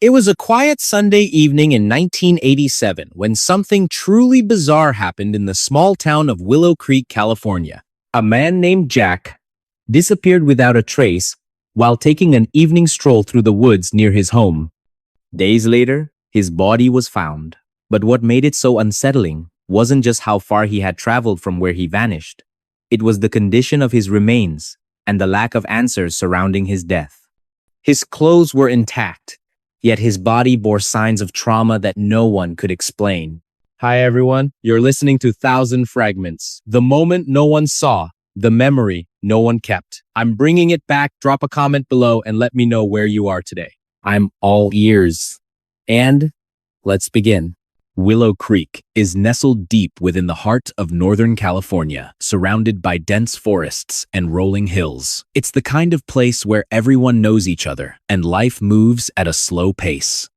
It was a quiet Sunday evening in 1987 when something truly bizarre happened in the small town of Willow Creek, California. A man named Jack disappeared without a trace while taking an evening stroll through the woods near his home. Days later, his body was found. But what made it so unsettling wasn't just how far he had traveled from where he vanished. It was the condition of his remains and the lack of answers surrounding his death. His clothes were intact, yet his body bore signs of trauma that no one could explain. Hi everyone, you're listening to Thousand Fragments, the moment no one saw, the memory no one kept. I'm bringing it back. Drop a comment below and let me know where you are today. I'm all ears. And let's begin. Willow Creek is nestled deep within the heart of Northern California, surrounded by dense forests and rolling hills. It's the kind of place where everyone knows each other and life moves at a slow pace.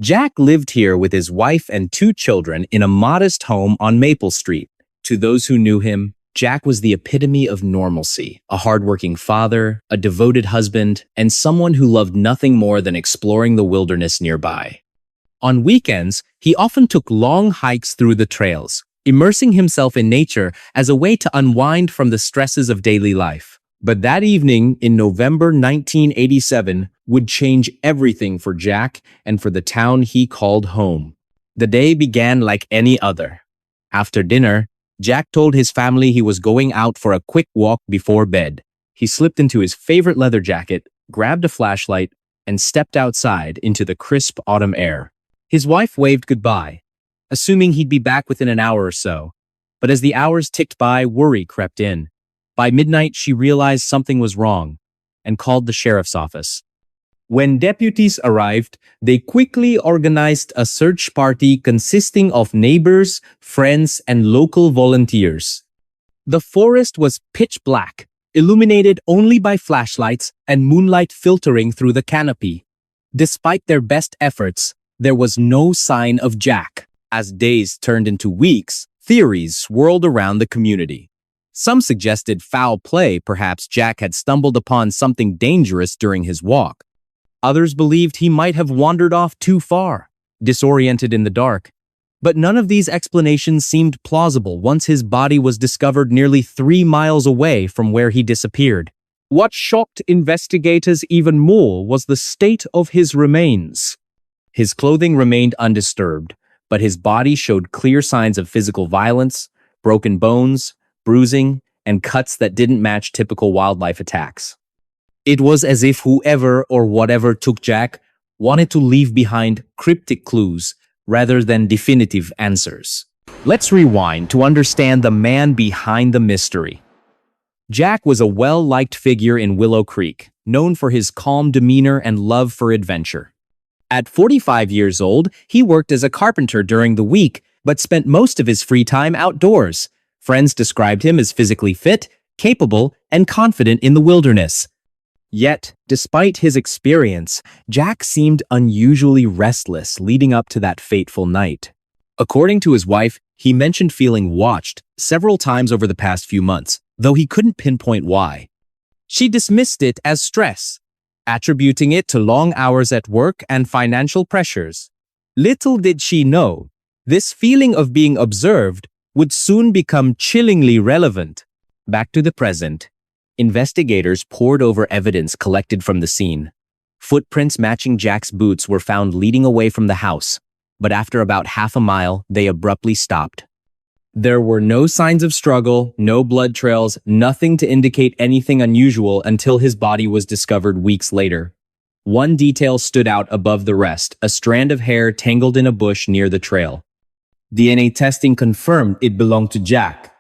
Jack lived here with his wife and 2 children in a modest home on Maple Street. To those who knew him, Jack was the epitome of normalcy, a hardworking father, a devoted husband, and someone who loved nothing more than exploring the wilderness nearby. On weekends, he often took long hikes through the trails, immersing himself in nature as a way to unwind from the stresses of daily life. But that evening in November 1987 would change everything for Jack and for the town he called home. The day began like any other. After dinner, Jack told his family he was going out for a quick walk before bed. He slipped into his favorite leather jacket, grabbed a flashlight, and stepped outside into the crisp autumn air. His wife waved goodbye, assuming he'd be back within an hour or so. But as the hours ticked by, worry crept in. By midnight, she realized something was wrong and called the sheriff's office. When deputies arrived, they quickly organized a search party consisting of neighbors, friends, and local volunteers. The forest was pitch black, illuminated only by flashlights and moonlight filtering through the canopy. Despite their best efforts, there was no sign of Jack. As days turned into weeks, theories swirled around the community. Some suggested foul play, perhaps Jack had stumbled upon something dangerous during his walk. Others believed he might have wandered off too far, disoriented in the dark. But none of these explanations seemed plausible once his body was discovered nearly 3 miles away from where he disappeared. What shocked investigators even more was the state of his remains. His clothing remained undisturbed, but his body showed clear signs of physical violence, broken bones, bruising, and cuts that didn't match typical wildlife attacks. It was as if whoever or whatever took Jack wanted to leave behind cryptic clues rather than definitive answers. Let's rewind to understand the man behind the mystery. Jack was a well-liked figure in Willow Creek, known for his calm demeanor and love for adventure. At 45 years old, he worked as a carpenter during the week, but spent most of his free time outdoors. Friends described him as physically fit, capable, and confident in the wilderness. Yet, despite his experience, Jack seemed unusually restless leading up to that fateful night. According to his wife, he mentioned feeling watched several times over the past few months, though he couldn't pinpoint why. She dismissed it as stress, attributing it to long hours at work and financial pressures. Little did she know, this feeling of being observed would soon become chillingly relevant. Back to the present. Investigators pored over evidence collected from the scene. Footprints matching Jack's boots were found leading away from the house, but after about half a mile, they abruptly stopped. There were no signs of struggle, no blood trails, nothing to indicate anything unusual until his body was discovered weeks later. One detail stood out above the rest, a strand of hair tangled in a bush near the trail. DNA testing confirmed it belonged to Jack,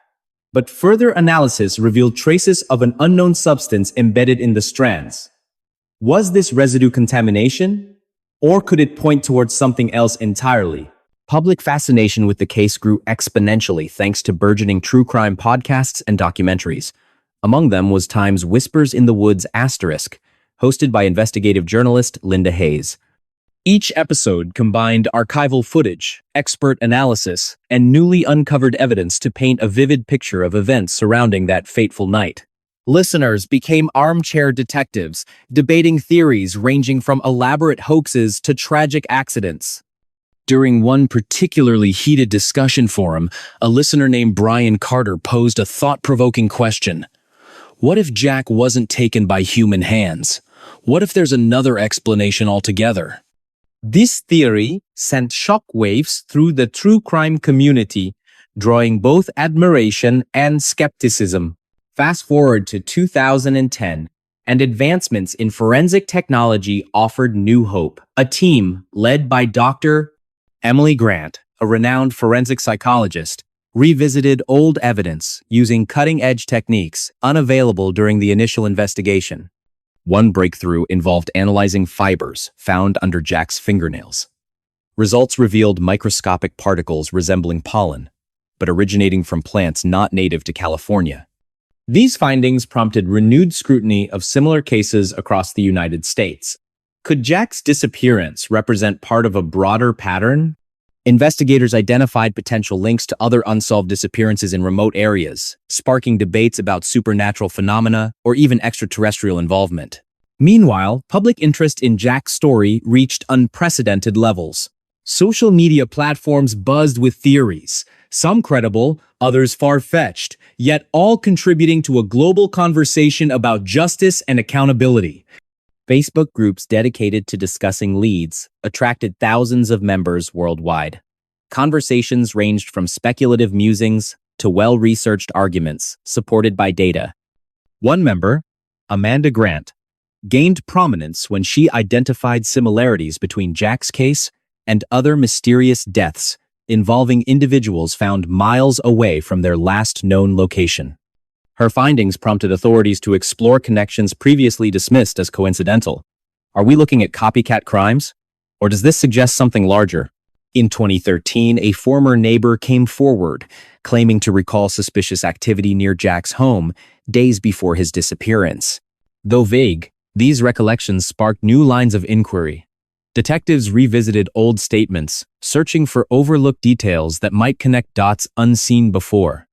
but further analysis revealed traces of an unknown substance embedded in the strands. Was this residue contamination? Or could it point towards something else entirely? Public fascination with the case grew exponentially thanks to burgeoning true crime podcasts and documentaries. Among them was Time's Whispers in the Woods*, hosted by investigative journalist Linda Hayes. Each episode combined archival footage, expert analysis, and newly uncovered evidence to paint a vivid picture of events surrounding that fateful night. Listeners became armchair detectives, debating theories ranging from elaborate hoaxes to tragic accidents. During one particularly heated discussion forum, a listener named Brian Carter posed a thought-provoking question. What if Jack wasn't taken by human hands? What if there's another explanation altogether? This theory sent shockwaves through the true crime community, drawing both admiration and skepticism. Fast forward to 2010, and advancements in forensic technology offered new hope. A team led by Dr. Emily Grant, a renowned forensic psychologist, revisited old evidence using cutting-edge techniques unavailable during the initial investigation. One breakthrough involved analyzing fibers found under Jack's fingernails. Results revealed microscopic particles resembling pollen, but originating from plants not native to California. These findings prompted renewed scrutiny of similar cases across the United States. Could Jack's disappearance represent part of a broader pattern? Investigators identified potential links to other unsolved disappearances in remote areas, sparking debates about supernatural phenomena or even extraterrestrial involvement. Meanwhile, public interest in Jack's story reached unprecedented levels. Social media platforms buzzed with theories, some credible, others far-fetched, yet all contributing to a global conversation about justice and accountability. Facebook groups dedicated to discussing leads attracted thousands of members worldwide. Conversations ranged from speculative musings to well-researched arguments supported by data. One member, Amanda Grant, gained prominence when she identified similarities between Jack's case and other mysterious deaths involving individuals found miles away from their last known location. Her findings prompted authorities to explore connections previously dismissed as coincidental. Are we looking at copycat crimes? Or does this suggest something larger? In 2013, a former neighbor came forward, claiming to recall suspicious activity near Jack's home days before his disappearance. Though vague, these recollections sparked new lines of inquiry. Detectives revisited old statements, searching for overlooked details that might connect dots unseen before.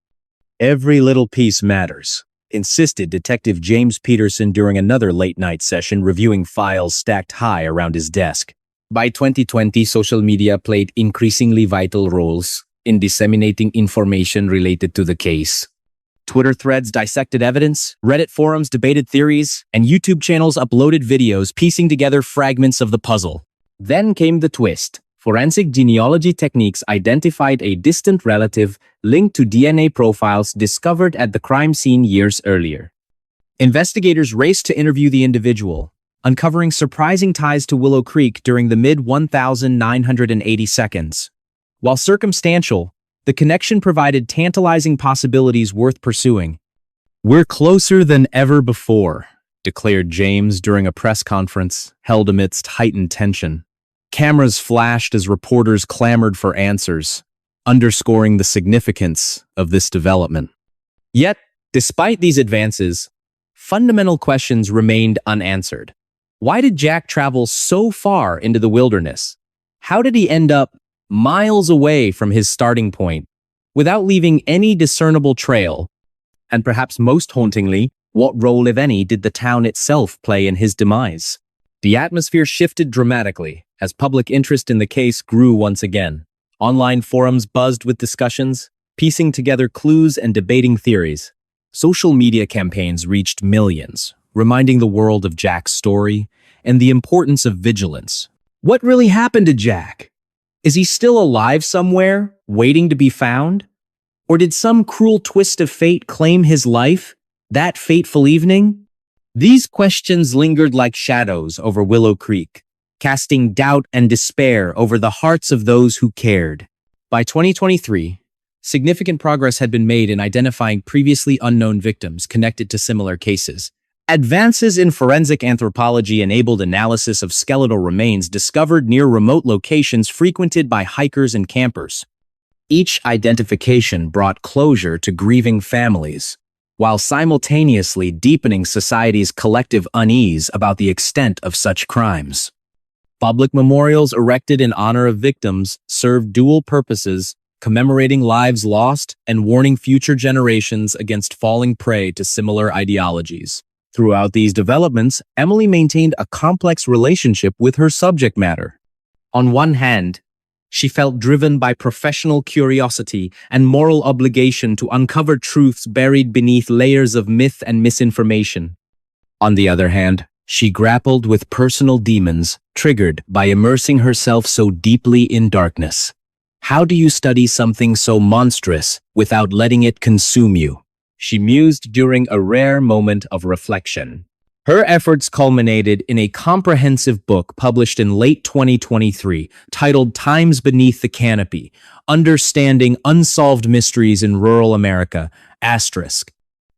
Every little piece matters, insisted Detective James Peterson during another late-night session reviewing files stacked high around his desk. By 2020, social media played increasingly vital roles in disseminating information related to the case. Twitter threads dissected evidence, Reddit forums debated theories, and YouTube channels uploaded videos piecing together fragments of the puzzle. Then came the twist. Forensic genealogy techniques identified a distant relative linked to DNA profiles discovered at the crime scene years earlier. Investigators raced to interview the individual, uncovering surprising ties to Willow Creek during the mid-1980 seconds. While circumstantial, the connection provided tantalizing possibilities worth pursuing. "We're closer than ever before," declared James during a press conference held amidst heightened tension. Cameras flashed as reporters clamored for answers, underscoring the significance of this development. Yet, despite these advances, fundamental questions remained unanswered. Why did Jack travel so far into the wilderness? How did he end up miles away from his starting point without leaving any discernible trail? And perhaps most hauntingly, what role, if any, did the town itself play in his demise? The atmosphere shifted dramatically as public interest in the case grew once again. Online forums buzzed with discussions, piecing together clues and debating theories. Social media campaigns reached millions, reminding the world of Jack's story and the importance of vigilance. What really happened to Jack? Is he still alive somewhere, waiting to be found? Or did some cruel twist of fate claim his life that fateful evening? These questions lingered like shadows over Willow Creek, casting doubt and despair over the hearts of those who cared. By 2023, significant progress had been made in identifying previously unknown victims connected to similar cases. Advances in forensic anthropology enabled analysis of skeletal remains discovered near remote locations frequented by hikers and campers. Each identification brought closure to grieving families, while simultaneously deepening society's collective unease about the extent of such crimes. Public memorials erected in honor of victims served dual purposes, commemorating lives lost and warning future generations against falling prey to similar ideologies. Throughout these developments, Emily maintained a complex relationship with her subject matter. On one hand, she felt driven by professional curiosity and moral obligation to uncover truths buried beneath layers of myth and misinformation. On the other hand, she grappled with personal demons triggered by immersing herself so deeply in darkness. How do you study something so monstrous without letting it consume you? She mused during a rare moment of reflection. Her efforts culminated in a comprehensive book published in late 2023 titled Times Beneath the Canopy, Understanding Unsolved Mysteries in Rural America, **.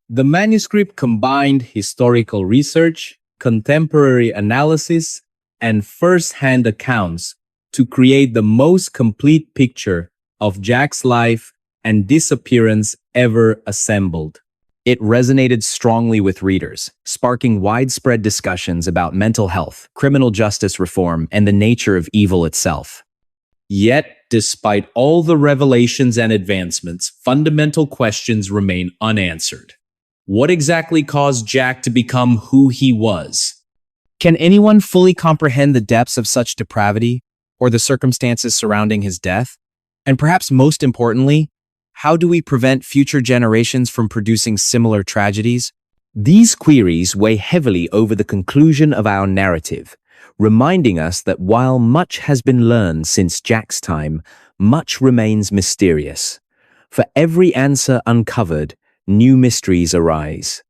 The manuscript combined historical research, contemporary analysis, and first-hand accounts to create the most complete picture of Jack's life and disappearance ever assembled. It resonated strongly with readers, sparking widespread discussions about mental health, criminal justice reform, and the nature of evil itself. Yet, despite all the revelations and advancements, fundamental questions remain unanswered. What exactly caused Jack to become who he was? Can anyone fully comprehend the depths of such depravity or the circumstances surrounding his death? And perhaps most importantly, how do we prevent future generations from producing similar tragedies? These queries weigh heavily over the conclusion of our narrative, reminding us that while much has been learned since Jack's time, much remains mysterious. For every answer uncovered, new mysteries arise.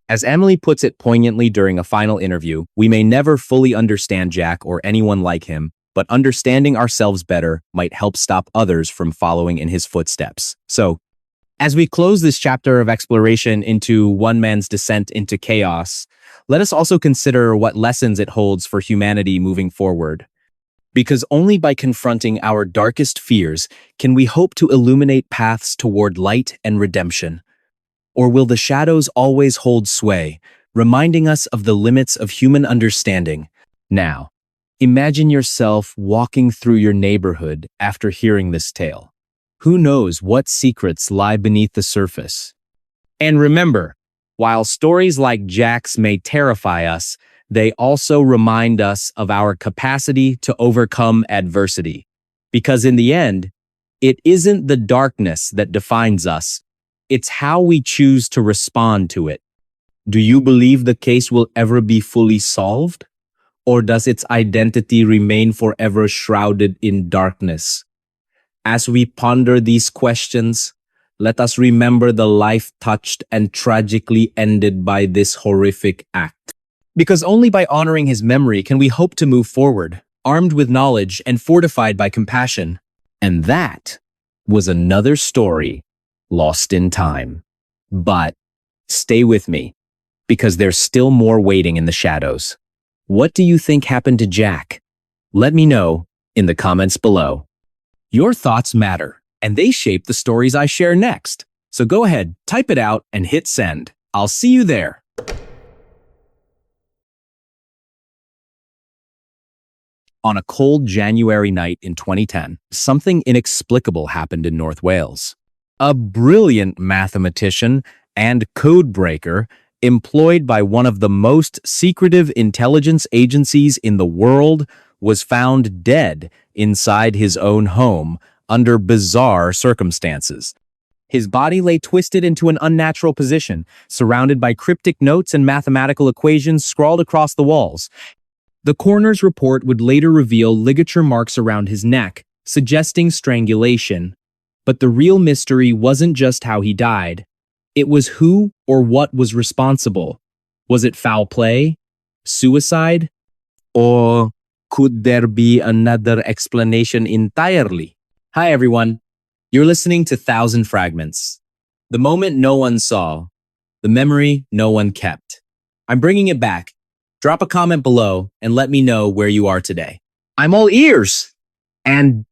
As Emily puts it poignantly during a final interview, we may never fully understand Jack or anyone like him, but understanding ourselves better might help stop others from following in his footsteps. So, as we close this chapter of exploration into one man's descent into chaos, let us also consider what lessons it holds for humanity moving forward. Because only by confronting our darkest fears can we hope to illuminate paths toward light and redemption. Or will the shadows always hold sway, reminding us of the limits of human understanding? Now, imagine yourself walking through your neighborhood after hearing this tale. Who knows what secrets lie beneath the surface? And remember, while stories like Jack's may terrify us, they also remind us of our capacity to overcome adversity. Because in the end, it isn't the darkness that defines us, it's how we choose to respond to it. Do you believe the case will ever be fully solved? Or does its identity remain forever shrouded in darkness? As we ponder these questions, let us remember the life touched and tragically ended by this horrific act. Because only by honoring his memory can we hope to move forward, armed with knowledge and fortified by compassion. And that was another story lost in time. But stay with me, because there's still more waiting in the shadows. What do you think happened to Jack? Let me know in the comments below. Your thoughts matter, and they shape the stories I share next. So go ahead, type it out, and hit send. I'll see you there. On a cold January night in 2010, something inexplicable happened in North Wales. A brilliant mathematician and code breaker employed by one of the most secretive intelligence agencies in the world was found dead inside his own home under bizarre circumstances. His body lay twisted into an unnatural position, surrounded by cryptic notes and mathematical equations scrawled across the walls. The coroner's report would later reveal ligature marks around his neck, suggesting strangulation. But the real mystery wasn't just how he died. It was who or what was responsible. Was it foul play? Suicide? Or could there be another explanation entirely? Hi everyone. You're listening to Thousand Fragments. The moment no one saw, the memory no one kept. I'm bringing it back. Drop a comment below and let me know where you are today. I'm all ears. And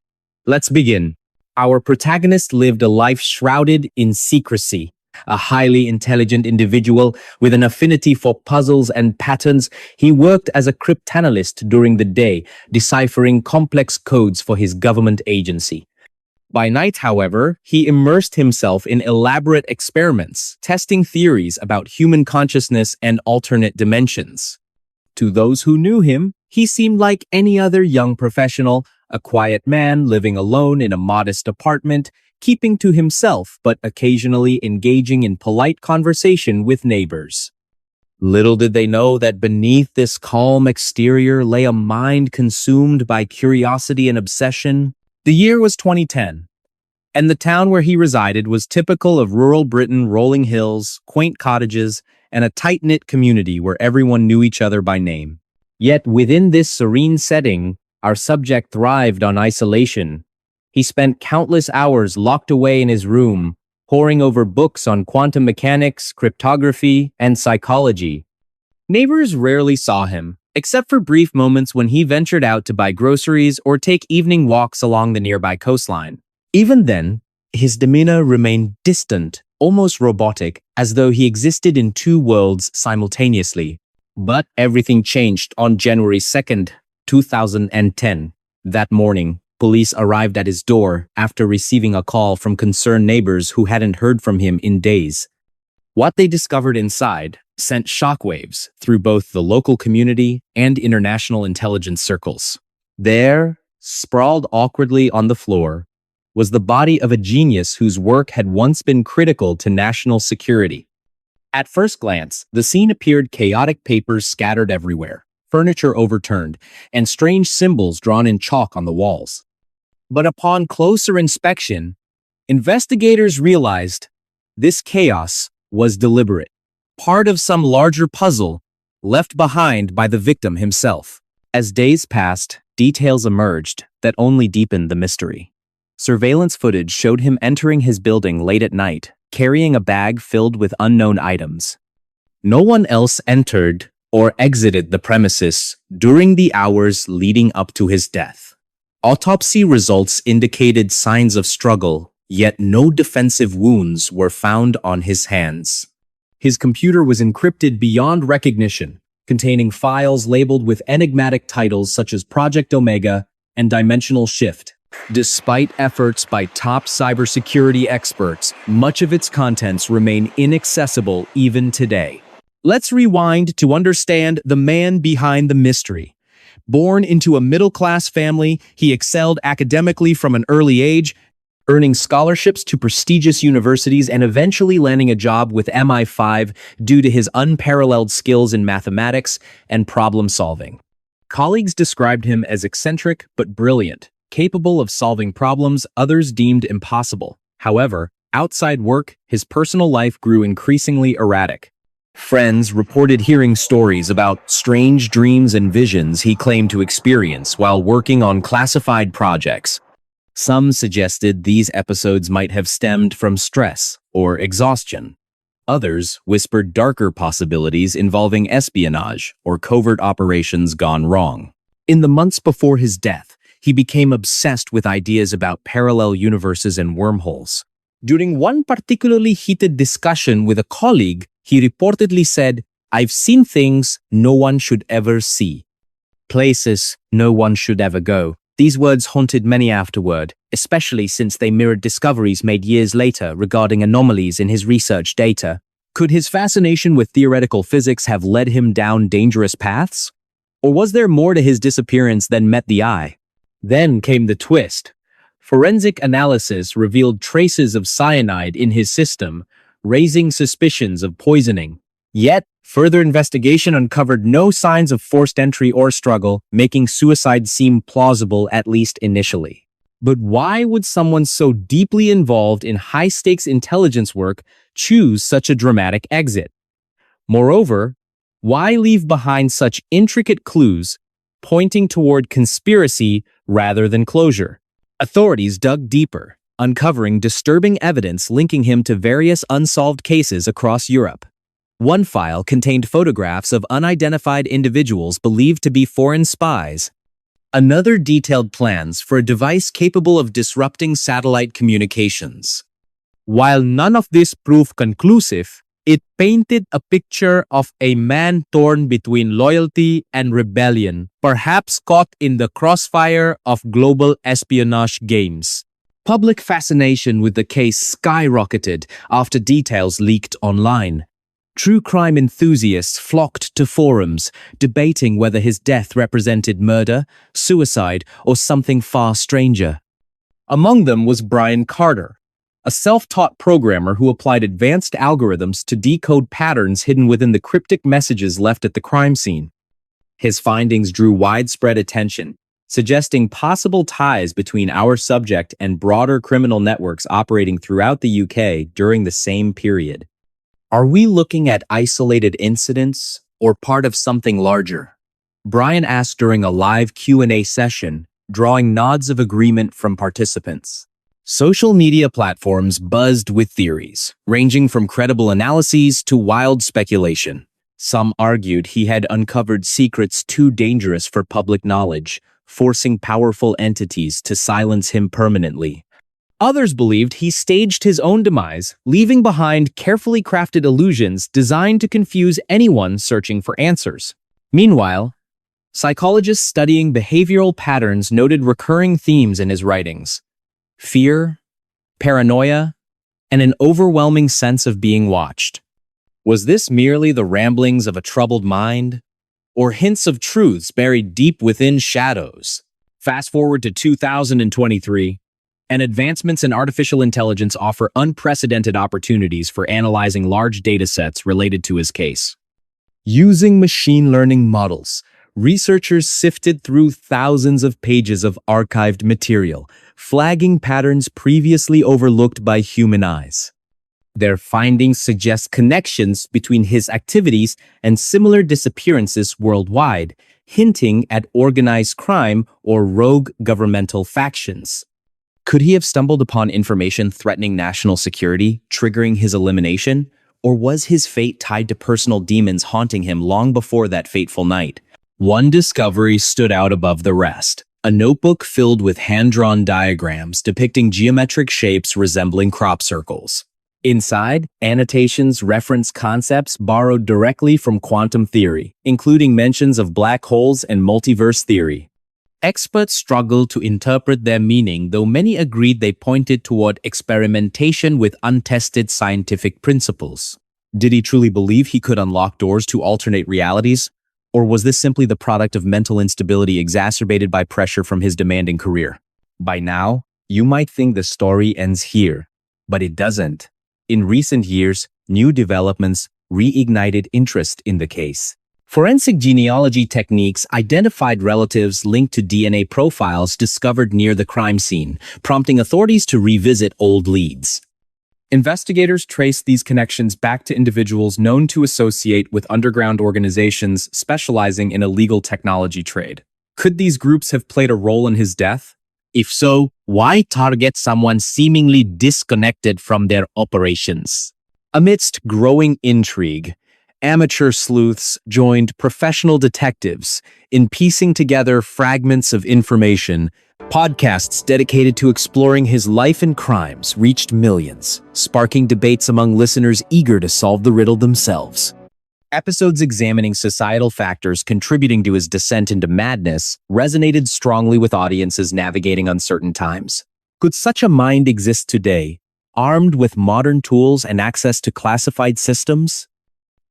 let's begin. Our protagonist lived a life shrouded in secrecy. A highly intelligent individual with an affinity for puzzles and patterns, he worked as a cryptanalyst during the day, deciphering complex codes for his government agency. By night, however, he immersed himself in elaborate experiments, testing theories about human consciousness and alternate dimensions. To those who knew him, he seemed like any other young professional, a quiet man living alone in a modest apartment, keeping to himself but occasionally engaging in polite conversation with neighbors. Little did they know that beneath this calm exterior lay a mind consumed by curiosity and obsession. The year was 2010, and the town where he resided was typical of rural Britain: rolling hills, quaint cottages, and a tight-knit community where everyone knew each other by name. Yet within this serene setting, our subject thrived on isolation. He spent countless hours locked away in his room, poring over books on quantum mechanics, cryptography, and psychology. Neighbors rarely saw him, except for brief moments when he ventured out to buy groceries or take evening walks along the nearby coastline. Even then, his demeanor remained distant, almost robotic, as though he existed in two worlds simultaneously. But everything changed on January 2nd, 2010. That morning, police arrived at his door after receiving a call from concerned neighbors who hadn't heard from him in days. What they discovered inside sent shockwaves through both the local community and international intelligence circles. There, sprawled awkwardly on the floor, was the body of a genius whose work had once been critical to national security. At first glance, the scene appeared chaotic: papers scattered everywhere, furniture overturned, and strange symbols drawn in chalk on the walls. But upon closer inspection, investigators realized this chaos was deliberate, part of some larger puzzle left behind by the victim himself. As days passed, details emerged that only deepened the mystery. Surveillance footage showed him entering his building late at night, carrying a bag filled with unknown items. No one else entered or exited the premises during the hours leading up to his death. Autopsy results indicated signs of struggle, yet no defensive wounds were found on his hands. His computer was encrypted beyond recognition, containing files labeled with enigmatic titles such as Project Omega and Dimensional Shift. Despite efforts by top cybersecurity experts, much of its contents remain inaccessible even today. Let's rewind to understand the man behind the mystery. Born into a middle-class family, he excelled academically from an early age, earning scholarships to prestigious universities and eventually landing a job with MI5 due to his unparalleled skills in mathematics and problem-solving. Colleagues described him as eccentric but brilliant, capable of solving problems others deemed impossible. However, outside work, his personal life grew increasingly erratic. Friends reported hearing stories about strange dreams and visions he claimed to experience while working on classified projects. Some suggested these episodes might have stemmed from stress or exhaustion. Others whispered darker possibilities involving espionage or covert operations gone wrong. In the months before his death, he became obsessed with ideas about parallel universes and wormholes. During one particularly heated discussion with a colleague, he reportedly said, "I've seen things no one should ever see. Places no one should ever go." These words haunted many afterward, especially since they mirrored discoveries made years later regarding anomalies in his research data. Could his fascination with theoretical physics have led him down dangerous paths? Or was there more to his disappearance than met the eye? Then came the twist. Forensic analysis revealed traces of cyanide in his system, raising suspicions of poisoning. Yet, further investigation uncovered no signs of forced entry or struggle, making suicide seem plausible at least initially. But why would someone so deeply involved in high-stakes intelligence work choose such a dramatic exit? Moreover, why leave behind such intricate clues pointing toward conspiracy rather than closure? Authorities dug deeper, uncovering disturbing evidence linking him to various unsolved cases across Europe. One file contained photographs of unidentified individuals believed to be foreign spies. Another detailed plans for a device capable of disrupting satellite communications. While none of this proved conclusive, it painted a picture of a man torn between loyalty and rebellion, perhaps caught in the crossfire of global espionage games. Public fascination with the case skyrocketed after details leaked online. True crime enthusiasts flocked to forums, debating whether his death represented murder, suicide, or something far stranger. Among them was Brian Carter, a self-taught programmer who applied advanced algorithms to decode patterns hidden within the cryptic messages left at the crime scene. His findings drew widespread attention, suggesting possible ties between our subject and broader criminal networks operating throughout the UK during the same period. Are we looking at isolated incidents or part of something larger? Brian asked during a live Q&A session, drawing nods of agreement from participants. Social media platforms buzzed with theories, ranging from credible analyses to wild speculation. Some argued he had uncovered secrets too dangerous for public knowledge, forcing powerful entities to silence him permanently. Others believed he staged his own demise, leaving behind carefully crafted illusions designed to confuse anyone searching for answers. Meanwhile, psychologists studying behavioral patterns noted recurring themes in his writings: fear, paranoia, and an overwhelming sense of being watched. Was this merely the ramblings of a troubled mind, or hints of truths buried deep within shadows? Fast forward to 2023, and advancements in artificial intelligence offer unprecedented opportunities for analyzing large datasets related to his case. Using machine learning models, researchers sifted through thousands of pages of archived material, flagging patterns previously overlooked by human eyes. Their findings suggest connections between his activities and similar disappearances worldwide, hinting at organized crime or rogue governmental factions. Could he have stumbled upon information threatening national security, triggering his elimination? Or was his fate tied to personal demons haunting him long before that fateful night? One discovery stood out above the rest: a notebook filled with hand-drawn diagrams depicting geometric shapes resembling crop circles. Inside, annotations reference concepts borrowed directly from quantum theory, including mentions of black holes and multiverse theory. Experts struggled to interpret their meaning, though many agreed they pointed toward experimentation with untested scientific principles. Did he truly believe he could unlock doors to alternate realities? Or was this simply the product of mental instability exacerbated by pressure from his demanding career? By now, you might think the story ends here, but it doesn't. In recent years, new developments reignited interest in the case. Forensic genealogy techniques identified relatives linked to DNA profiles discovered near the crime scene, prompting authorities to revisit old leads. Investigators traced these connections back to individuals known to associate with underground organizations specializing in illegal technology trade. Could these groups have played a role in his death? If so, why target someone seemingly disconnected from their operations? Amidst growing intrigue, amateur sleuths joined professional detectives in piecing together fragments of information. Podcasts dedicated to exploring his life and crimes reached millions, sparking debates among listeners eager to solve the riddle themselves. Episodes examining societal factors contributing to his descent into madness resonated strongly with audiences navigating uncertain times. Could such a mind exist today, armed with modern tools and access to classified systems?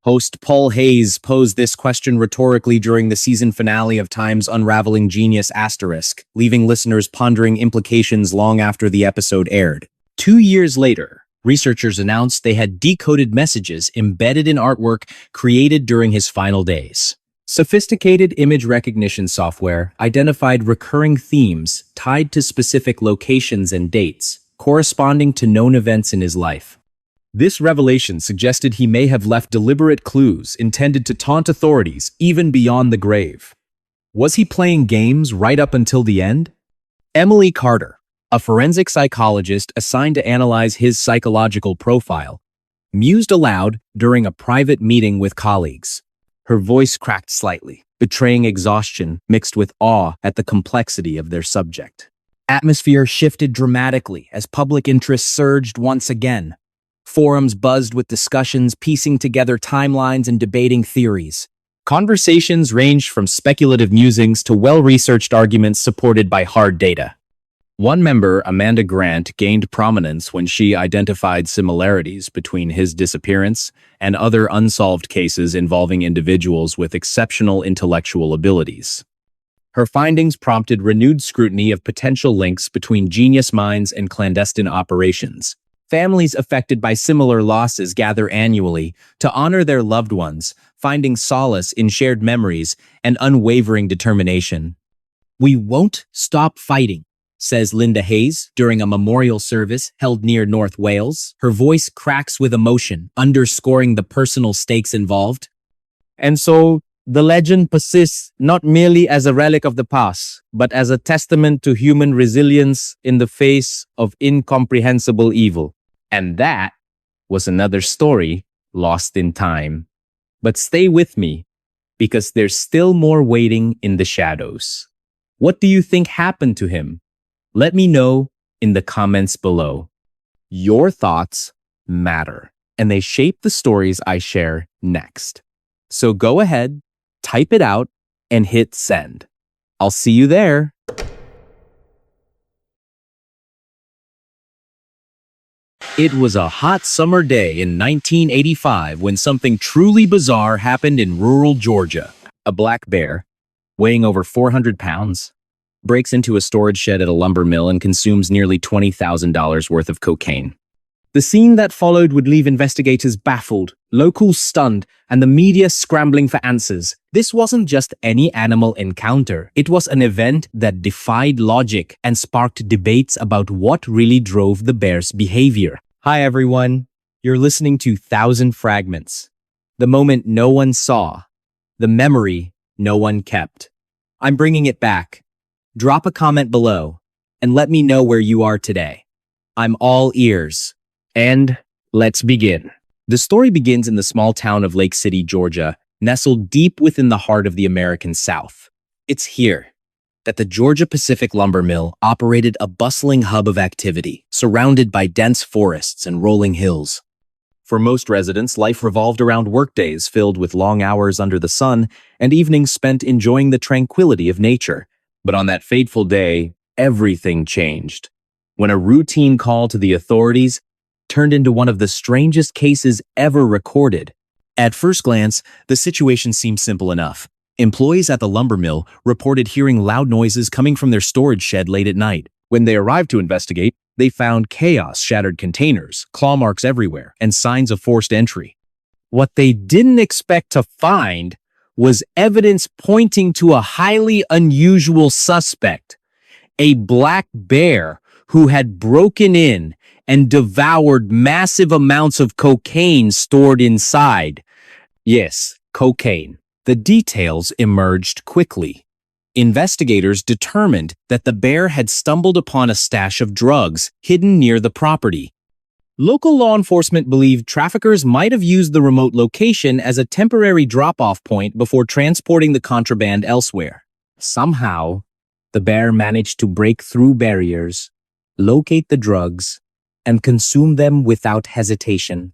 Host Paul Hayes posed this question rhetorically during the season finale of Time's Unraveling Genius *, leaving listeners pondering implications long after the episode aired. 2 years later, researchers announced they had decoded messages embedded in artwork created during his final days. Sophisticated image recognition software identified recurring themes tied to specific locations and dates, corresponding to known events in his life. This revelation suggested he may have left deliberate clues intended to taunt authorities even beyond the grave. Was he playing games right up until the end? Emily Carter, a forensic psychologist assigned to analyze his psychological profile, mused aloud during a private meeting with colleagues. Her voice cracked slightly, betraying exhaustion mixed with awe at the complexity of their subject. Atmosphere shifted dramatically as public interest surged once again. Forums buzzed with discussions piecing together timelines and debating theories. Conversations ranged from speculative musings to well-researched arguments supported by hard data. One member, Amanda Grant, gained prominence when she identified similarities between his disappearance and other unsolved cases involving individuals with exceptional intellectual abilities. Her findings prompted renewed scrutiny of potential links between genius minds and clandestine operations. Families affected by similar losses gather annually to honor their loved ones, finding solace in shared memories and unwavering determination. "We won't stop fighting," says Linda Hayes during a memorial service held near North Wales. Her voice cracks with emotion, underscoring the personal stakes involved. And so, the legend persists not merely as a relic of the past, but as a testament to human resilience in the face of incomprehensible evil. And that was another story lost in time. But stay with me, because there's still more waiting in the shadows. What do you think happened to him? Let me know in the comments below. Your thoughts matter, and they shape the stories I share next. So go ahead, type it out, and hit send. I'll see you there. It was a hot summer day in 1985 when something truly bizarre happened in rural Georgia. A black bear, weighing over 400 pounds, breaks into a storage shed at a lumber mill and consumes nearly $20,000 worth of cocaine. The scene that followed would leave investigators baffled, locals stunned, and the media scrambling for answers. This wasn't just any animal encounter. It was an event that defied logic and sparked debates about what really drove the bear's behavior. Hi everyone, you're listening to Thousand Fragments, the moment no one saw, the memory no one kept. I'm bringing it back. Drop a comment below and let me know where you are today. I'm all ears. And let's begin. The story begins in the small town of Lake City, Georgia, nestled deep within the heart of the American South. It's here that the Georgia Pacific Lumber Mill operated a bustling hub of activity, surrounded by dense forests and rolling hills. For most residents, life revolved around workdays filled with long hours under the sun and evenings spent enjoying the tranquility of nature. But on that fateful day, everything changed. When a routine call to the authorities turned into one of the strangest cases ever recorded. At first glance, the situation seemed simple enough. Employees at the lumber mill reported hearing loud noises coming from their storage shed late at night. When they arrived to investigate, they found chaos, shattered containers, claw marks everywhere, and signs of forced entry. What they didn't expect to find was evidence pointing to a highly unusual suspect, a black bear who had broken in and devoured massive amounts of cocaine stored inside. Yes, cocaine. The details emerged quickly. Investigators determined that the bear had stumbled upon a stash of drugs hidden near the property. Local law enforcement believed traffickers might have used the remote location as a temporary drop-off point before transporting the contraband elsewhere. Somehow, the bear managed to break through barriers, locate the drugs, and consume them without hesitation.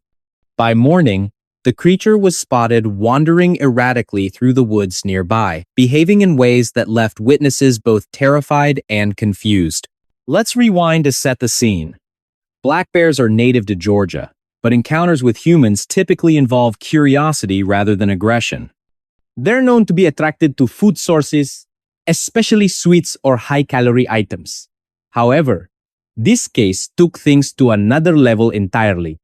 By morning, the creature was spotted wandering erratically through the woods nearby, behaving in ways that left witnesses both terrified and confused. Let's rewind to set the scene. Black bears are native to Georgia, but encounters with humans typically involve curiosity rather than aggression. They're known to be attracted to food sources, especially sweets or high-calorie items. However, this case took things to another level entirely.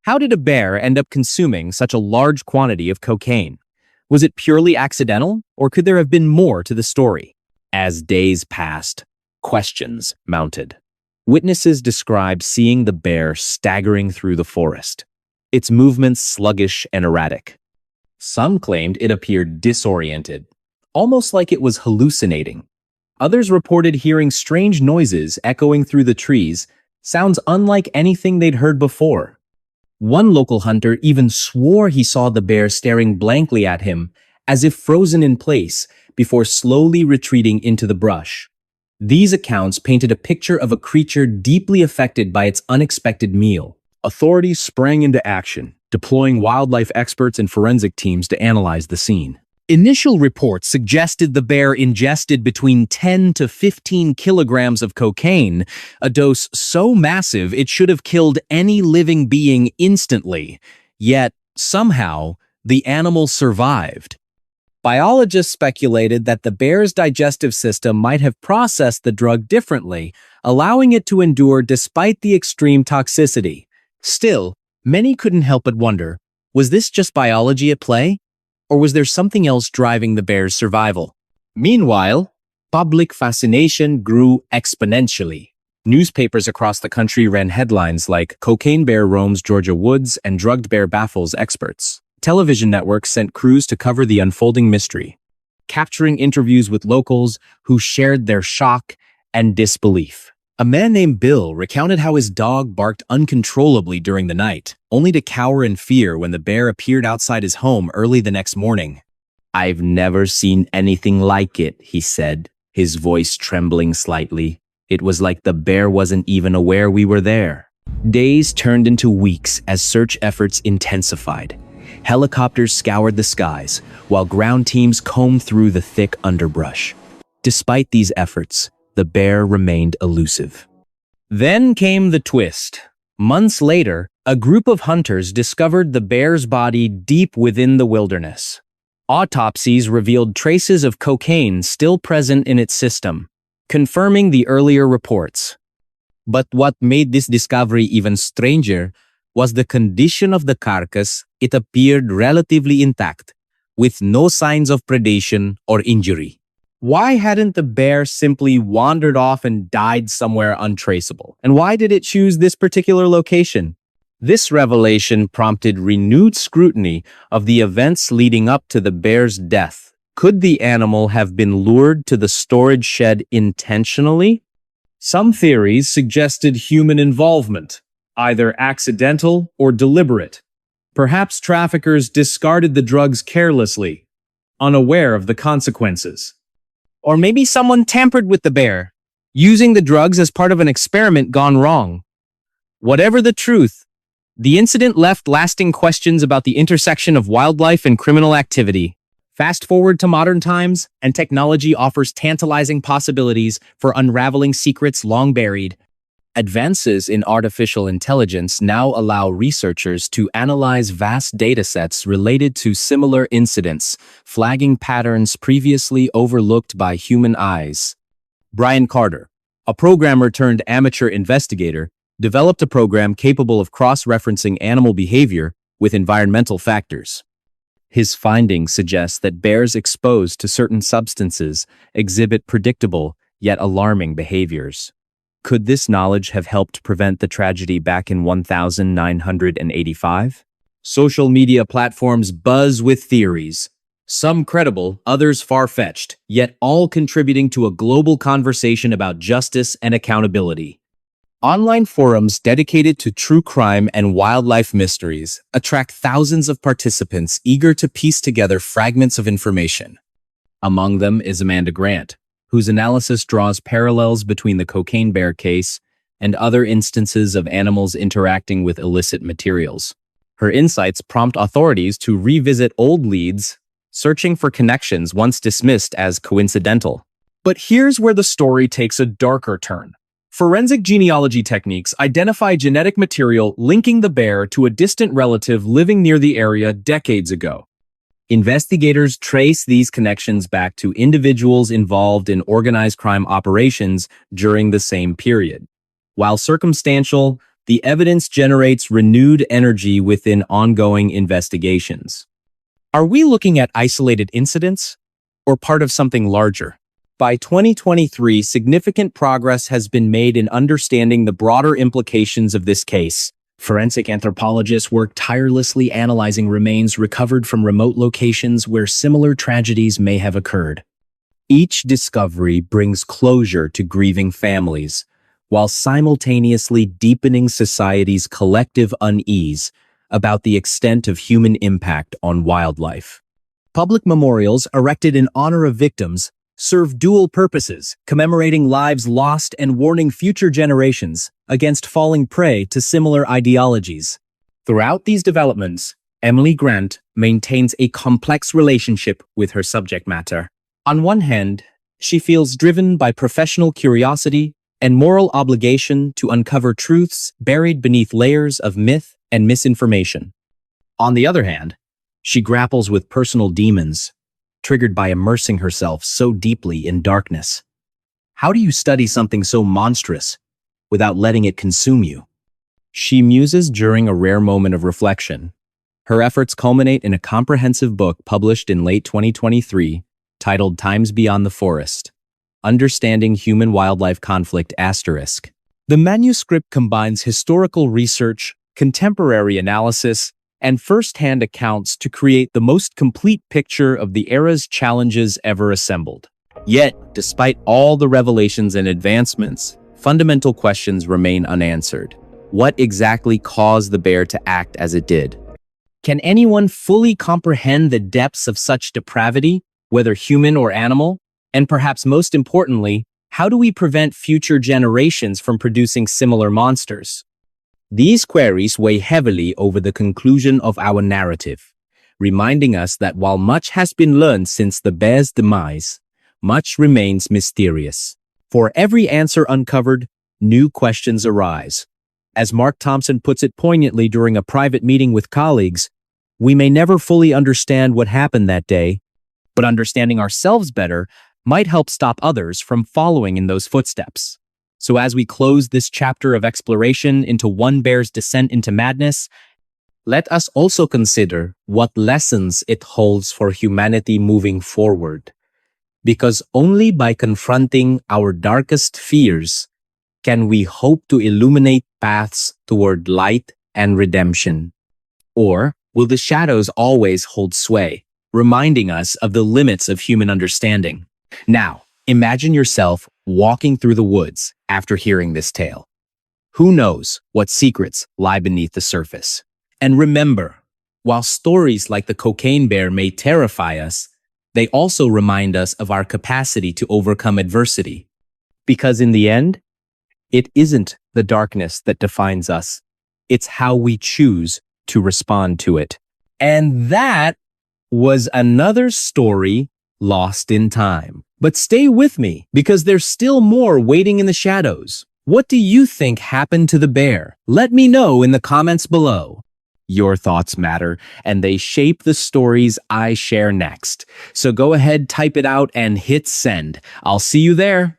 How did a bear end up consuming such a large quantity of cocaine? Was it purely accidental, or could there have been more to the story? As days passed, questions mounted. Witnesses described seeing the bear staggering through the forest, its movements sluggish and erratic. Some claimed it appeared disoriented, almost like it was hallucinating. Others reported hearing strange noises echoing through the trees, sounds unlike anything they'd heard before. One local hunter even swore he saw the bear staring blankly at him, as if frozen in place, before slowly retreating into the brush. These accounts painted a picture of a creature deeply affected by its unexpected meal. Authorities sprang into action, deploying wildlife experts and forensic teams to analyze the scene. Initial reports suggested the bear ingested between 10 to 15 kilograms of cocaine, a dose so massive it should have killed any living being instantly. Yet, somehow, the animal survived. Biologists speculated that the bear's digestive system might have processed the drug differently, allowing it to endure despite the extreme toxicity. Still, many couldn't help but wonder, was this just biology at play? Or was there something else driving the bear's survival? Meanwhile, public fascination grew exponentially. Newspapers across the country ran headlines like "Cocaine Bear Roams Georgia Woods" and "Drugged Bear Baffles Experts." Television networks sent crews to cover the unfolding mystery, capturing interviews with locals who shared their shock and disbelief. A man named Bill recounted how his dog barked uncontrollably during the night, only to cower in fear when the bear appeared outside his home early the next morning. "I've never seen anything like it," he said, his voice trembling slightly. "It was like the bear wasn't even aware we were there." Days turned into weeks as search efforts intensified. Helicopters scoured the skies, while ground teams combed through the thick underbrush. Despite these efforts, the bear remained elusive. Then came the twist. Months later, a group of hunters discovered the bear's body deep within the wilderness. Autopsies revealed traces of cocaine still present in its system, confirming the earlier reports. But what made this discovery even stranger was the condition of the carcass. It appeared relatively intact, with no signs of predation or injury. Why hadn't the bear simply wandered off and died somewhere untraceable? And why did it choose this particular location? This revelation prompted renewed scrutiny of the events leading up to the bear's death. Could the animal have been lured to the storage shed intentionally? Some theories suggested human involvement, either accidental or deliberate. Perhaps traffickers discarded the drugs carelessly, unaware of the consequences. Or maybe someone tampered with the bear, using the drugs as part of an experiment gone wrong. Whatever the truth, the incident left lasting questions about the intersection of wildlife and criminal activity. Fast forward to modern times, and technology offers tantalizing possibilities for unraveling secrets long buried. Advances in artificial intelligence now allow researchers to analyze vast datasets related to similar incidents, flagging patterns previously overlooked by human eyes. Brian Carter, a programmer turned amateur investigator, developed a program capable of cross-referencing animal behavior with environmental factors. His findings suggest that bears exposed to certain substances exhibit predictable yet alarming behaviors. Could this knowledge have helped prevent the tragedy back in 1985? Social media platforms buzz with theories, some credible, others far-fetched, yet all contributing to a global conversation about justice and accountability. Online forums dedicated to true crime and wildlife mysteries attract thousands of participants eager to piece together fragments of information. Among them is Amanda Grant, whose analysis draws parallels between the cocaine bear case and other instances of animals interacting with illicit materials. Her insights prompt authorities to revisit old leads, searching for connections once dismissed as coincidental. But here's where the story takes a darker turn. Forensic genealogy techniques identify genetic material linking the bear to a distant relative living near the area decades ago. Investigators trace these connections back to individuals involved in organized crime operations during the same period. While circumstantial, the evidence generates renewed energy within ongoing investigations. Are we looking at isolated incidents or part of something larger? By 2023, significant progress has been made in understanding the broader implications of this case. Forensic anthropologists work tirelessly analyzing remains recovered from remote locations where similar tragedies may have occurred. Each discovery brings closure to grieving families, while simultaneously deepening society's collective unease about the extent of human impact on wildlife. Public memorials erected in honor of victims serve dual purposes, commemorating lives lost and warning future generations against falling prey to similar ideologies. Throughout these developments, Emily Grant, maintains a complex relationship with her subject matter. On one hand, she feels driven by professional curiosity and moral obligation to uncover truths buried beneath layers of myth and misinformation. On the other hand, she grapples with personal demons, triggered by immersing herself so deeply in darkness. How do you study something so monstrous without letting it consume you? She muses during a rare moment of reflection. Her efforts culminate in a comprehensive book published in late 2023 titled Times Beyond the Forest: Understanding Human-Wildlife Conflict **. The manuscript combines historical research, contemporary analysis, and first-hand accounts to create the most complete picture of the era's challenges ever assembled. Yet, despite all the revelations and advancements, fundamental questions remain unanswered. What exactly caused the bear to act as it did? Can anyone fully comprehend the depths of such depravity, whether human or animal? And perhaps most importantly, how do we prevent future generations from producing similar monsters? These queries weigh heavily over the conclusion of our narrative, reminding us that while much has been learned since the bear's demise, much remains mysterious. For every answer uncovered, new questions arise. As Mark Thompson puts it poignantly during a private meeting with colleagues, we may never fully understand what happened that day, but understanding ourselves better might help stop others from following in those footsteps. So as we close this chapter of exploration into one bear's descent into madness, let us also consider what lessons it holds for humanity moving forward. Because only by confronting our darkest fears can we hope to illuminate paths toward light and redemption. Or will the shadows always hold sway, reminding us of the limits of human understanding? Now, imagine yourself walking through the woods after hearing this tale. Who knows what secrets lie beneath the surface? And remember, while stories like the cocaine bear may terrify us, they also remind us of our capacity to overcome adversity. Because in the end, it isn't the darkness that defines us. It's how we choose to respond to it. And that was another story lost in time. But stay with me, because there's still more waiting in the shadows. What do you think happened to the bear? Let me know in the comments below. Your thoughts matter, and they shape the stories I share next. So go ahead, type it out, and hit send. I'll see you there.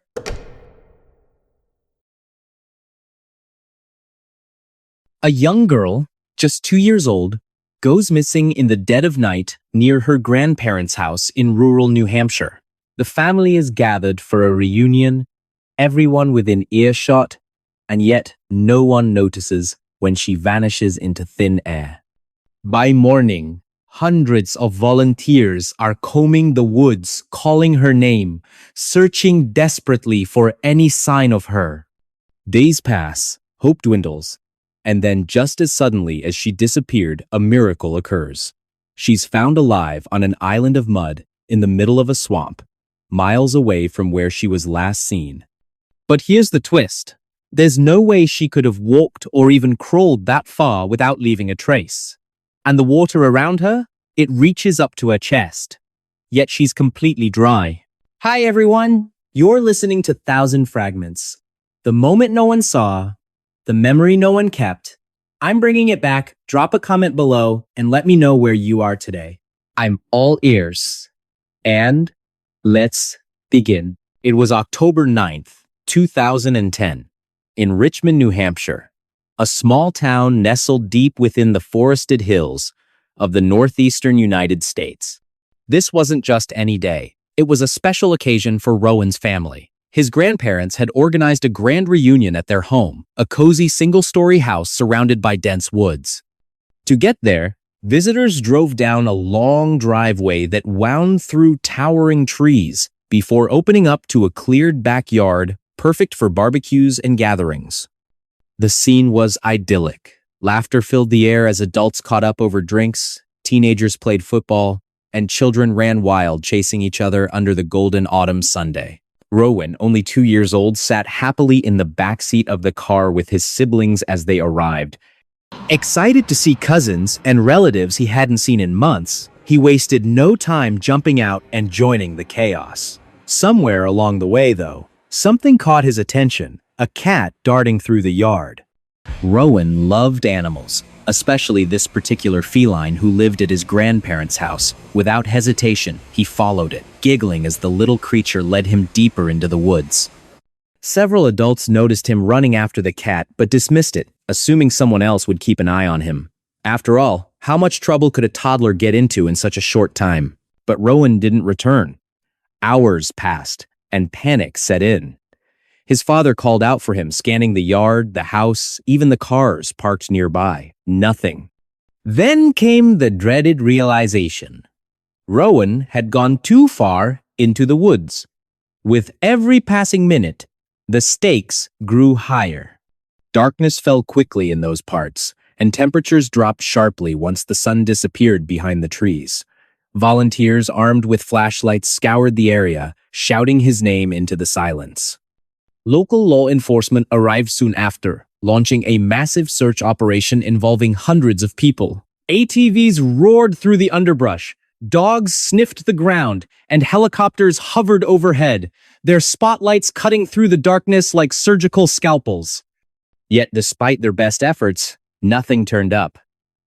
A young girl, just 2 years old, goes missing in the dead of night near her grandparents' house in rural New Hampshire. The family is gathered for a reunion, everyone within earshot, and yet no one notices when she vanishes into thin air. By morning, hundreds of volunteers are combing the woods, calling her name, searching desperately for any sign of her. Days pass, hope dwindles, and then just as suddenly as she disappeared, a miracle occurs. She's found alive on an island of mud in the middle of a swamp, miles away from where she was last seen. But here's the twist. There's no way she could have walked or even crawled that far without leaving a trace. And the water around her? It reaches up to her chest. Yet she's completely dry. Hi everyone! You're listening to Thousand Fragments. The moment no one saw, the memory no one kept. I'm bringing it back. Drop a comment below and let me know where you are today. I'm all ears. And let's begin. It was October 9th, 2010, in Richmond, New Hampshire, a small town nestled deep within the forested hills of the northeastern United States. This wasn't just any day. It was a special occasion for Rowan's family. His grandparents had organized a grand reunion at their home, a cozy single-story house surrounded by dense woods. To get there, visitors drove down a long driveway that wound through towering trees before opening up to a cleared backyard perfect for barbecues and gatherings. The scene was idyllic. Laughter filled the air as adults caught up over drinks, teenagers played football, and children ran wild chasing each other under the golden autumn Sunday. Rowan, only 2 years old, sat happily in the backseat of the car with his siblings as they arrived, Excited to see cousins and relatives he hadn't seen in months, he wasted no time jumping out and joining the chaos. Somewhere along the way, though, something caught his attention, a cat darting through the yard. Rowan loved animals, especially this particular feline who lived at his grandparents' house. Without hesitation, he followed it, giggling as the little creature led him deeper into the woods. Several adults noticed him running after the cat but dismissed it, assuming someone else would keep an eye on him. After all, how much trouble could a toddler get into in such a short time? But Rowan didn't return. Hours passed, and panic set in. His father called out for him, scanning the yard, the house, even the cars parked nearby. Nothing. Then came the dreaded realization. Rowan had gone too far into the woods. With every passing minute, the stakes grew higher. Darkness fell quickly in those parts, and temperatures dropped sharply once the sun disappeared behind the trees. Volunteers armed with flashlights scoured the area, shouting his name into the silence. Local law enforcement arrived soon after, launching a massive search operation involving hundreds of people. ATVs roared through the underbrush, dogs sniffed the ground, and helicopters hovered overhead, their spotlights cutting through the darkness like surgical scalpels. Yet despite their best efforts, nothing turned up.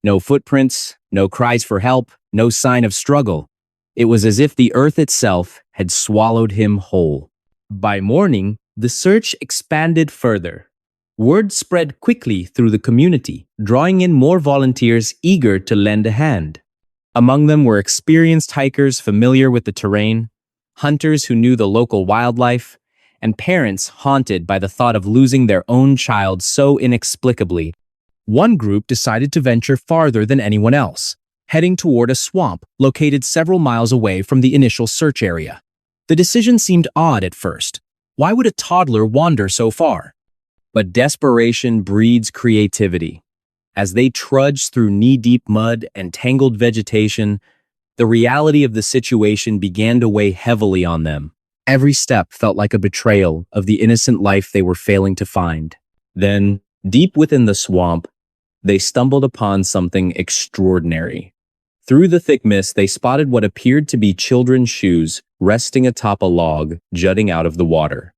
No footprints, no cries for help, no sign of struggle. It was as if the earth itself had swallowed him whole. By morning, the search expanded further. Word spread quickly through the community, drawing in more volunteers eager to lend a hand. Among them were experienced hikers familiar with the terrain, hunters who knew the local wildlife, and parents haunted by the thought of losing their own child so inexplicably. One group decided to venture farther than anyone else, heading toward a swamp located several miles away from the initial search area. The decision seemed odd at first. Why would a toddler wander so far? But desperation breeds creativity. As they trudged through knee-deep mud and tangled vegetation, the reality of the situation began to weigh heavily on them. Every step felt like a betrayal of the innocent life they were failing to find. Then, deep within the swamp, they stumbled upon something extraordinary. Through the thick mist, they spotted what appeared to be children's shoes resting atop a log jutting out of the water.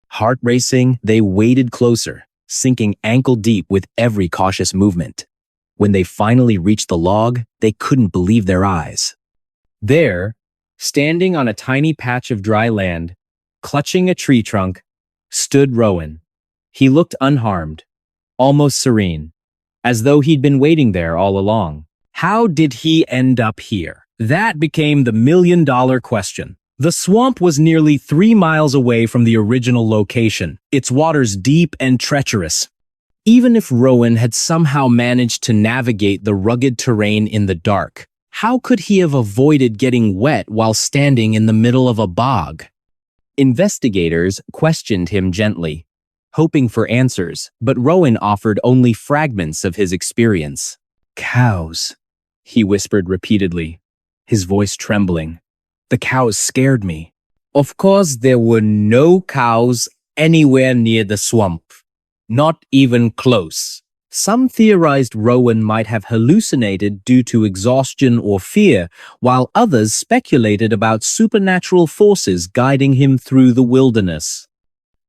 Heart racing, they waded closer, sinking ankle-deep with every cautious movement. When they finally reached the log, they couldn't believe their eyes. There, standing on a tiny patch of dry land, clutching a tree trunk, stood Rowan. He looked unharmed, almost serene, as though he'd been waiting there all along. How did he end up here? That became the million-dollar question. The swamp was nearly 3 miles away from the original location, its waters deep and treacherous. Even if Rowan had somehow managed to navigate the rugged terrain in the dark, how could he have avoided getting wet while standing in the middle of a bog? Investigators questioned him gently, hoping for answers, but Rowan offered only fragments of his experience. "Cows," he whispered repeatedly, his voice trembling. "The cows scared me." Of course, there were no cows anywhere near the swamp. Not even close. Some theorized Rowan might have hallucinated due to exhaustion or fear, while others speculated about supernatural forces guiding him through the wilderness.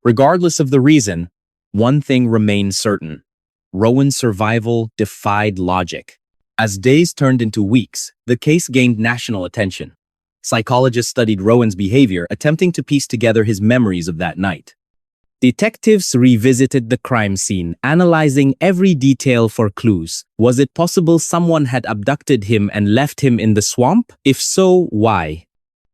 Regardless of the reason, one thing remained certain. Rowan's survival defied logic. As days turned into weeks, the case gained national attention. Psychologists studied Rowan's behavior, attempting to piece together his memories of that night. Detectives revisited the crime scene, analyzing every detail for clues. Was it possible someone had abducted him and left him in the swamp? If so, why?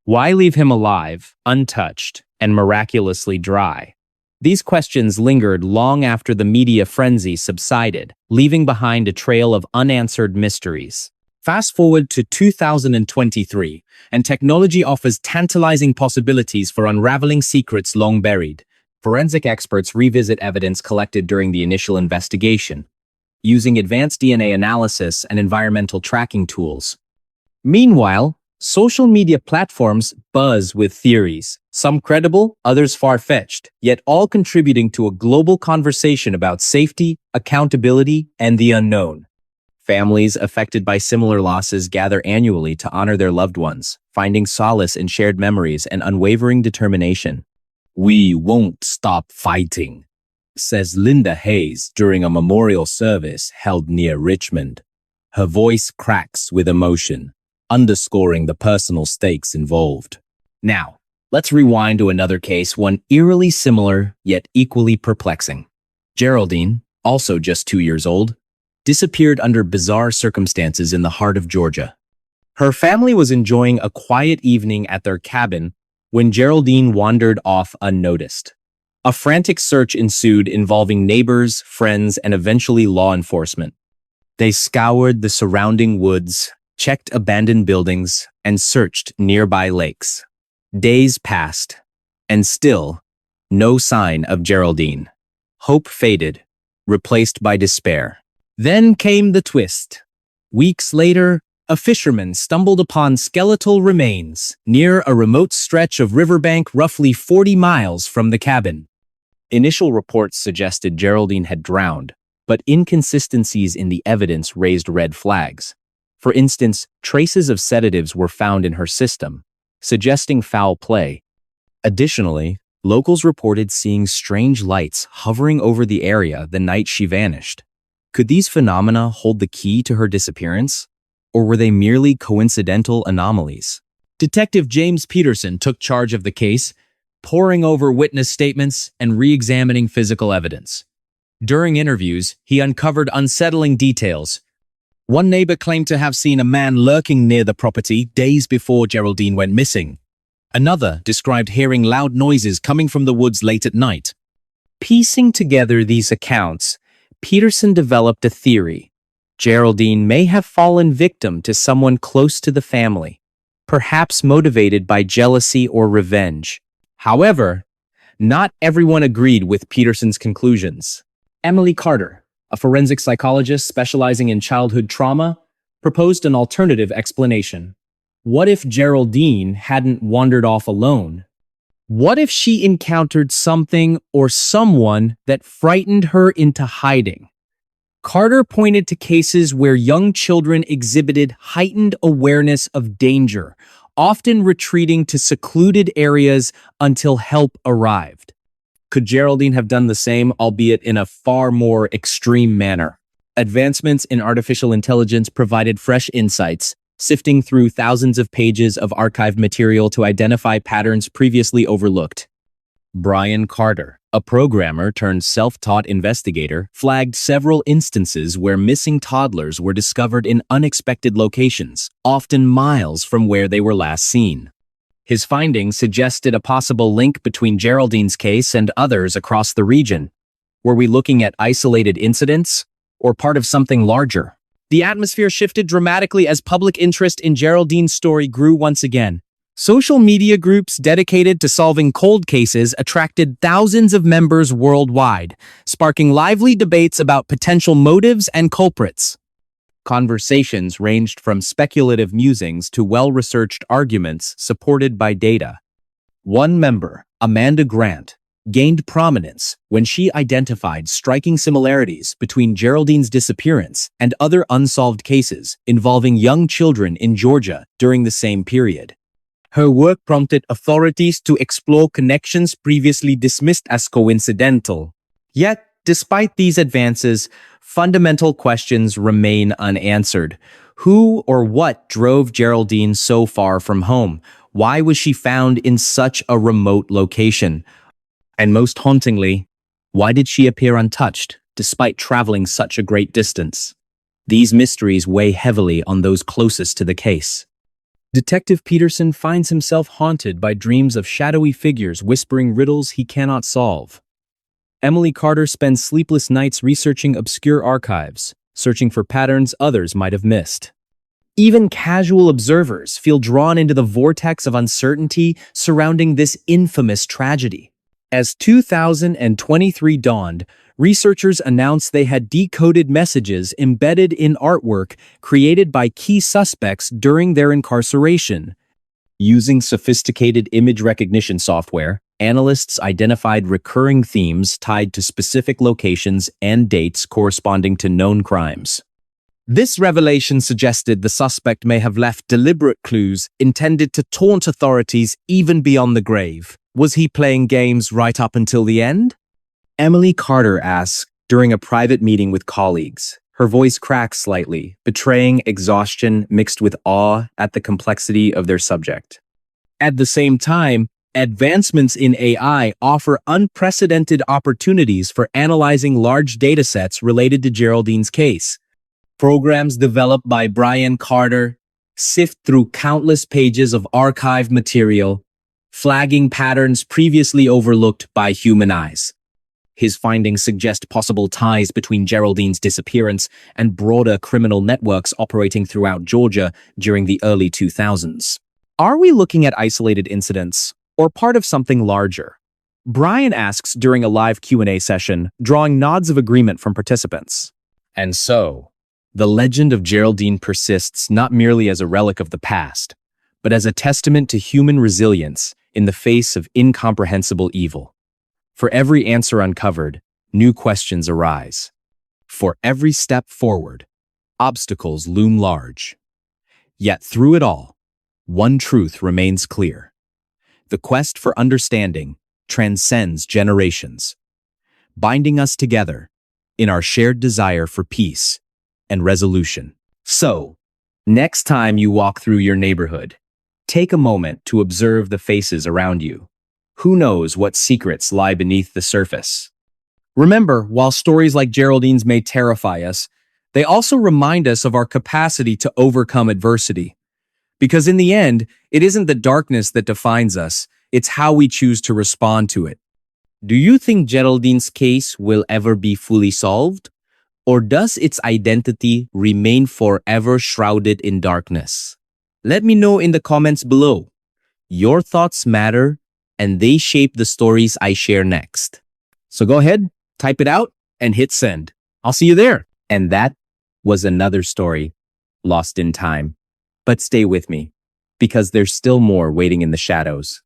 Why leave him alive, untouched, and miraculously dry? These questions lingered long after the media frenzy subsided, leaving behind a trail of unanswered mysteries. Fast forward to 2023, and technology offers tantalizing possibilities for unraveling secrets long buried. Forensic experts revisit evidence collected during the initial investigation, using advanced DNA analysis and environmental tracking tools. Meanwhile, Social media platforms buzz with theories, some credible, others far-fetched, yet all contributing to a global conversation about safety, accountability, and the unknown. Families affected by similar losses gather annually to honor their loved ones, finding solace in shared memories and unwavering determination. "We won't stop fighting," says Linda Hayes during a memorial service held near Richmond. Her voice cracks with emotion, underscoring the personal stakes involved. Now, let's rewind to another case, one eerily similar yet equally perplexing. Geraldine, also just 2 years old, disappeared under bizarre circumstances in the heart of Georgia. Her family was enjoying a quiet evening at their cabin when Geraldine wandered off unnoticed. A frantic search ensued involving neighbors, friends, and eventually law enforcement. They scoured the surrounding woods, checked abandoned buildings, and searched nearby lakes. Days passed, and still, no sign of Geraldine. Hope faded, replaced by despair. Then came the twist. Weeks later, a fisherman stumbled upon skeletal remains near a remote stretch of riverbank roughly 40 miles from the cabin. Initial reports suggested Geraldine had drowned, but inconsistencies in the evidence raised red flags. For instance, traces of sedatives were found in her system, suggesting foul play. Additionally, locals reported seeing strange lights hovering over the area the night she vanished. Could these phenomena hold the key to her disappearance? Or were they merely coincidental anomalies? Detective James Peterson took charge of the case, poring over witness statements and re-examining physical evidence. During interviews, he uncovered unsettling details. One neighbor claimed to have seen a man lurking near the property days before Geraldine went missing. Another described hearing loud noises coming from the woods late at night. Piecing together these accounts, Peterson developed a theory. Geraldine may have fallen victim to someone close to the family, perhaps motivated by jealousy or revenge. However, not everyone agreed with Peterson's conclusions. Emily Carter, a forensic psychologist specializing in childhood trauma, proposed an alternative explanation. What if Geraldine hadn't wandered off alone? What if she encountered something or someone that frightened her into hiding? Carter pointed to cases where young children exhibited heightened awareness of danger, often retreating to secluded areas until help arrived. Could Geraldine have done the same, albeit in a far more extreme manner? Advancements in artificial intelligence provided fresh insights, sifting through thousands of pages of archived material to identify patterns previously overlooked. Brian Carter, a programmer turned self-taught investigator, flagged several instances where missing toddlers were discovered in unexpected locations, often miles from where they were last seen. His findings suggested a possible link between Geraldine's case and others across the region. Were we looking at isolated incidents or part of something larger? The atmosphere shifted dramatically as public interest in Geraldine's story grew once again. Social media groups dedicated to solving cold cases attracted thousands of members worldwide, sparking lively debates about potential motives and culprits. Conversations ranged from speculative musings to well-researched arguments supported by data. One member, Amanda Grant, gained prominence when she identified striking similarities between Geraldine's disappearance and other unsolved cases involving young children in Georgia during the same period. Her work prompted authorities to explore connections previously dismissed as coincidental. Yet, despite these advances, fundamental questions remain unanswered. Who or what drove Geraldine so far from home? Why was she found in such a remote location? And most hauntingly, why did she appear untouched, despite traveling such a great distance? These mysteries weigh heavily on those closest to the case. Detective Peterson finds himself haunted by dreams of shadowy figures whispering riddles he cannot solve. Emily Carter spends sleepless nights researching obscure archives, searching for patterns others might have missed. Even casual observers feel drawn into the vortex of uncertainty surrounding this infamous tragedy. As 2023 dawned, Researchers announced they had decoded messages embedded in artwork created by key suspects during their incarceration. Using sophisticated image recognition software, analysts identified recurring themes tied to specific locations and dates corresponding to known crimes. This revelation suggested the suspect may have left deliberate clues intended to taunt authorities even beyond the grave. Was he playing games right up until the end? Emily Carter asked during a private meeting with colleagues. Her voice cracked slightly, betraying exhaustion mixed with awe at the complexity of their subject. At the same time, advancements in AI offer unprecedented opportunities for analyzing large datasets related to Geraldine's case. Programs developed by Brian Carter sift through countless pages of archived material, flagging patterns previously overlooked by human eyes. His findings suggest possible ties between Geraldine's disappearance and broader criminal networks operating throughout Georgia during the early 2000s. Are we looking at isolated incidents or part of something larger? Brian asks during a live Q&A session, drawing nods of agreement from participants. And so, the legend of Geraldine persists not merely as a relic of the past, but as a testament to human resilience in the face of incomprehensible evil. For every answer uncovered, new questions arise. For every step forward, obstacles loom large. Yet through it all, one truth remains clear. The quest for understanding transcends generations, binding us together in our shared desire for peace and resolution. So, next time you walk through your neighborhood, take a moment to observe the faces around you. Who knows what secrets lie beneath the surface? Remember, while stories like Geraldine's may terrify us, they also remind us of our capacity to overcome adversity. Because in the end, it isn't the darkness that defines us, it's how we choose to respond to it. Do you think Geraldine's case will ever be fully solved? Or does its identity remain forever shrouded in darkness? Let me know in the comments below. Your thoughts matter, and they shape the stories I share next. So go ahead, type it out, and hit send. I'll see you there. And that was another story lost in time. But stay with me, because there's still more waiting in the shadows.